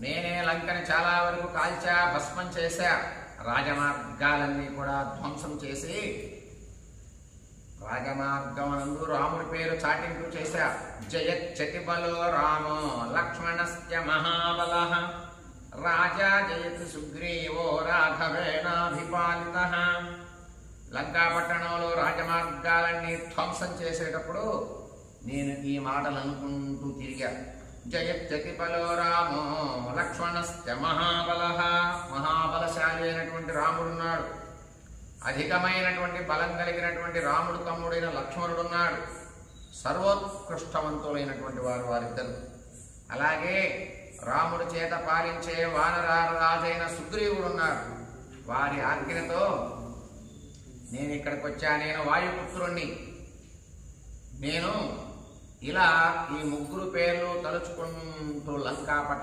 నేనే లంకని చాలా వరకు కాల్చా, భస్మం చేశా, రాజమార్గాలన్నీ కూడా ధ్వంసం చేసి రాజమార్గమనందు రాముడి పేరు చాటింపు చేశా. జయచ్చతి బలో రామో లక్ష్మణస్య మహాబలః రాజా జయతి సుగ్రీవో రాఘవేణాభిపాలితః. లంకాపట్టణంలో రాజమార్గాలన్నీ ధ్వంసం చేసేటప్పుడు నేను ఈ మాటలు అనుకుంటూ తిరిగా. జయచ్చతి బలో రామో లక్ష్మణస్య మహాబలః. మహాబలశాలి అయినటువంటి రాముడున్నాడు, అధికమైనటువంటి బలం కలిగినటువంటి రాముడు తమ్ముడైన లక్ష్మణుడున్నాడు, సర్వోత్కృష్టవంతులైనటువంటి వారు వారిద్దరు. అలాగే రాముడి చేత పాలించే వానరాల రాజైన సుగ్రీవుడున్నాడు. వారి ఆజ్ఞతో నేను ఇక్కడికి వచ్చా. నేను వాయుపుత్రుణ్ణి. నేను ఇలా ఈ ముగ్గురు పేర్లు తలుచుకుంటూ లంకాపట్టణం